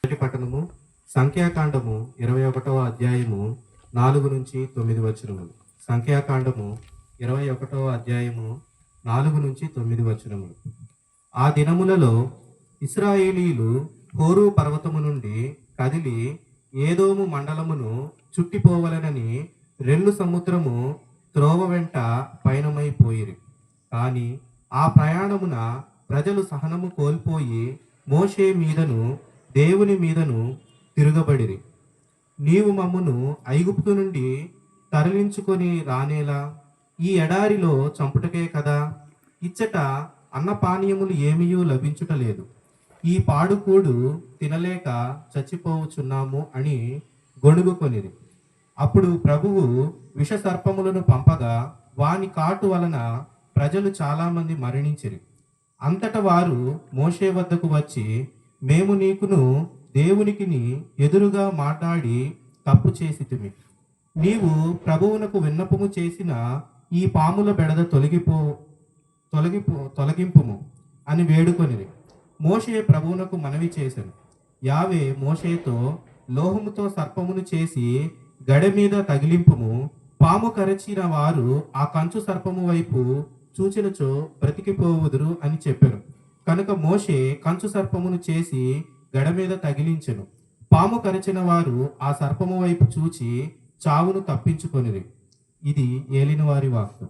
మొదటి పట్టణము సంఖ్యాకాండము 21వ అధ్యాయము 4 నుంచి 9 వచనములు. సంఖ్యాకాండము 21వ అధ్యాయము 4 నుంచి 9 వచనములు. ఆ దినములలో ఇశ్రాయేలీయులు హోరు పర్వతము నుండి కదిలి ఏదోము మండలమును చుట్టిపోవలనని రెల్లు సముద్రము త్రోవ వెంట పయనమైపోయిరి. కానీ ఆ ప్రయాణమున ప్రజలు సహనము కోల్పోయి మోషే మీదను దేవుని మీదను తిరగబడిరి. నీవు మమ్మును ఐగుప్తు నుండి తరలించుకొని రానేలా ఈ ఎడారిలో చంపుటకే కదా, ఇచ్చట అన్నపానీయములు ఏమీయూ లభించుటలేదు, ఈ పాడుకూడు తినలేక చచ్చిపోవచ్చున్నాము అని గొణుగుకొనిరి. అప్పుడు ప్రభువు విషసర్పములను పంపగా వాని కాటు వలన ప్రజలు చాలామంది మరణించిరి. అంతట వారు మోషే వద్దకు వచ్చి, మేము నీకును దేవునికిని ఎదురుగా మాట్లాడి తప్పు చేసితిమి. నీవు ప్రభువునకు విన్నపము చేసిన ఈ పాముల బెడద తొలగింపుము అని వేడుకొనిరి. మోషే ప్రభువునకు మనవి చేసెను. యావే మోషేతో, లోహముతో సర్పమును చేసి గడె మీద తగిలింపుము, పాము కరచిన వారు ఆ కంచు సర్పము వైపు చూచినచో బ్రతికిపోవుదురు అని చెప్పెను. కనుక మోషే కంచు సర్పమును చేసి గడ మీద తగిలించెను. పాము కరచిన వారు ఆ సర్పము వైపు చూచి చావును తప్పించుకొనిరి. ఇది ఏలిన వారి వాక్కు.